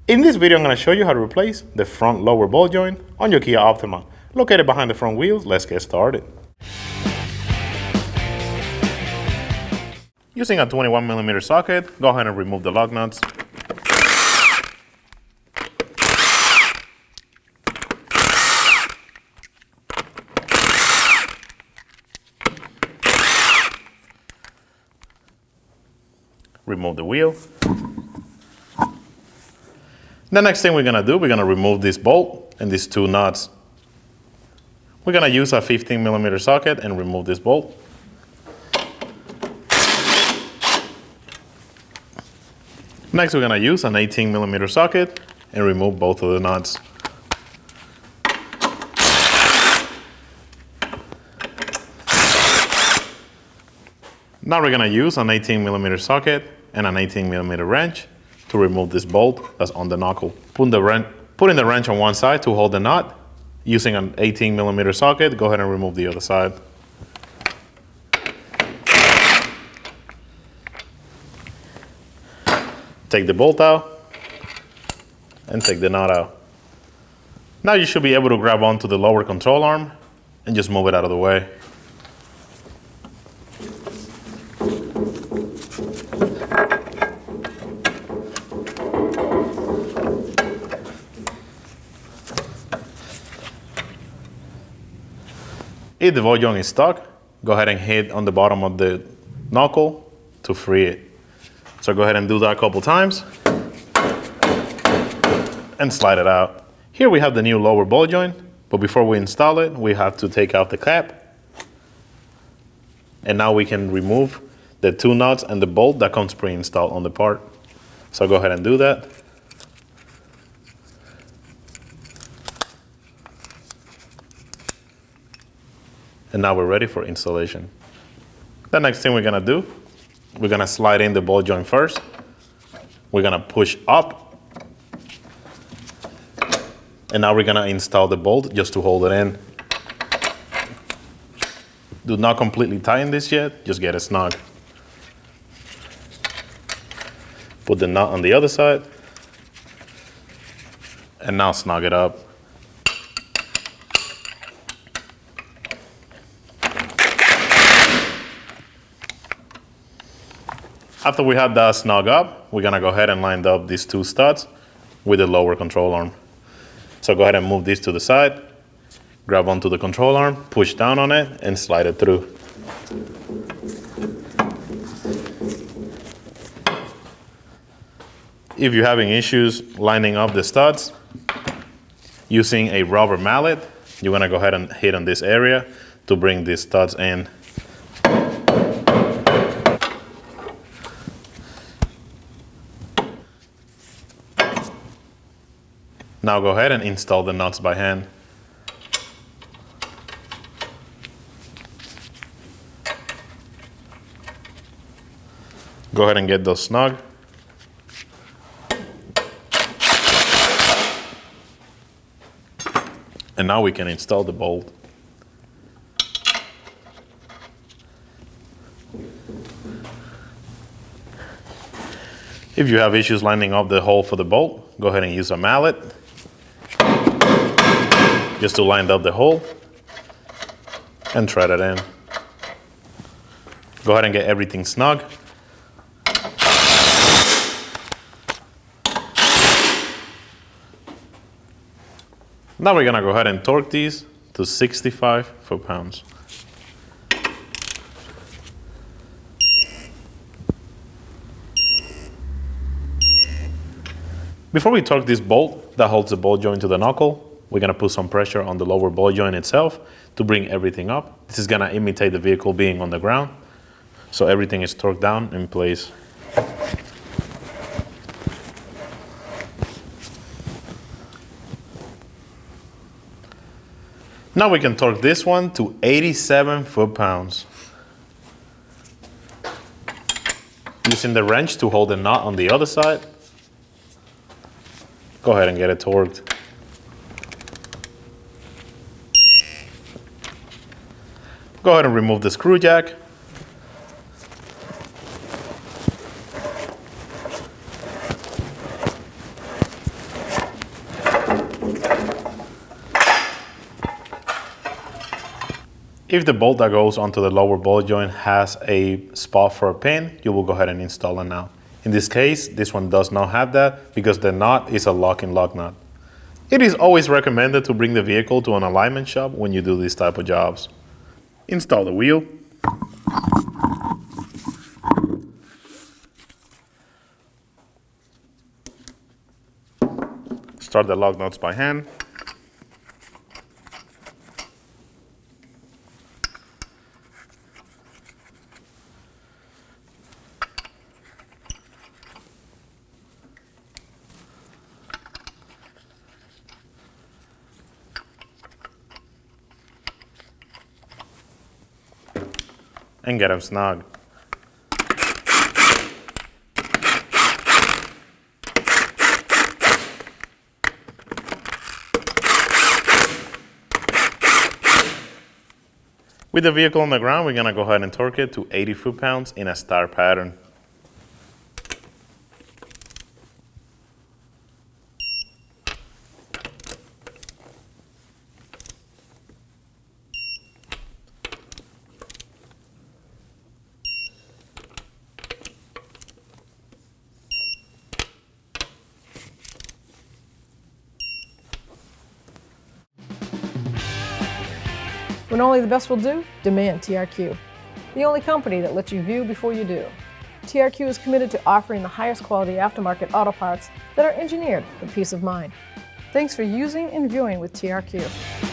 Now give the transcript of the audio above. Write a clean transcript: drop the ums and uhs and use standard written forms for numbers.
In this video, I'm going to show you how to replace the front lower ball joint on your Kia Optima. Located behind the front wheels, let's get started. Using a 21mm socket, go ahead and remove the lug nuts. Remove the wheel. The next thing we're going to do, we're going to remove this bolt and these two nuts. We're going to use a 15mm socket and remove this bolt. Next, we're going to use an 18mm socket and remove both of the nuts. Now we're going to use an 18mm socket and an 18mm wrench to remove this bolt that's on the knuckle. Putting the wrench on one side to hold the nut. Using an 18mm socket, go ahead and remove the other side. Take the bolt out and take the nut out. Now you should be able to grab onto the lower control arm and just move it out of the way. If the ball joint is stuck, go ahead and hit on the bottom of the knuckle to free it. So go ahead and do that a couple times and slide it out. Here we have the new lower ball joint, but before we install it, we have to take out the cap. And now we can remove the two nuts and the bolt that comes pre-installed on the part. So go ahead and do that. And now we're ready for installation. The next thing we're gonna do, we're gonna slide in the ball joint first. We're gonna push up. And now we're gonna install the bolt just to hold it in. Do not completely tighten this yet, just get it snug. Put the nut on the other side. And now snug it up. After we have that snug up, we're gonna go ahead and line up these two studs with the lower control arm. So go ahead and move this to the side, grab onto the control arm, push down on it, and slide it through. If you're having issues lining up the studs, using a rubber mallet, you're gonna go ahead and hit on this area to bring these studs in. Now go ahead and install the nuts by hand. Go ahead and get those snug. And now we can install the bolt. If you have issues lining up the hole for the bolt, go ahead and use a mallet just to line up the hole and thread it in. Go ahead and get everything snug. Now we're gonna go ahead and torque these to 65 foot-pounds. Before we torque this bolt that holds the ball joint to the knuckle, we're gonna put some pressure on the lower ball joint itself to bring everything up. This is gonna imitate the vehicle being on the ground, so everything is torqued down in place. Now we can torque this one to 87 foot-pounds. Using the wrench to hold the nut on the other side, go ahead and get it torqued. Go ahead and remove the screw jack. If the bolt that goes onto the lower ball joint has a spot for a pin, you will go ahead and install it now. In this case, this one does not have that because the nut is a lock-in lock nut. It is always recommended to bring the vehicle to an alignment shop when you do these type of jobs. Install the wheel. Start the lug nuts by hand. And get them snug. With the vehicle on the ground, we're going to go ahead and torque it to 80 foot-pounds in a star pattern. When only the best will do, demand TRQ. The only company that lets you view before you do. TRQ is committed to offering the highest quality aftermarket auto parts that are engineered for peace of mind. Thanks for using and viewing with TRQ.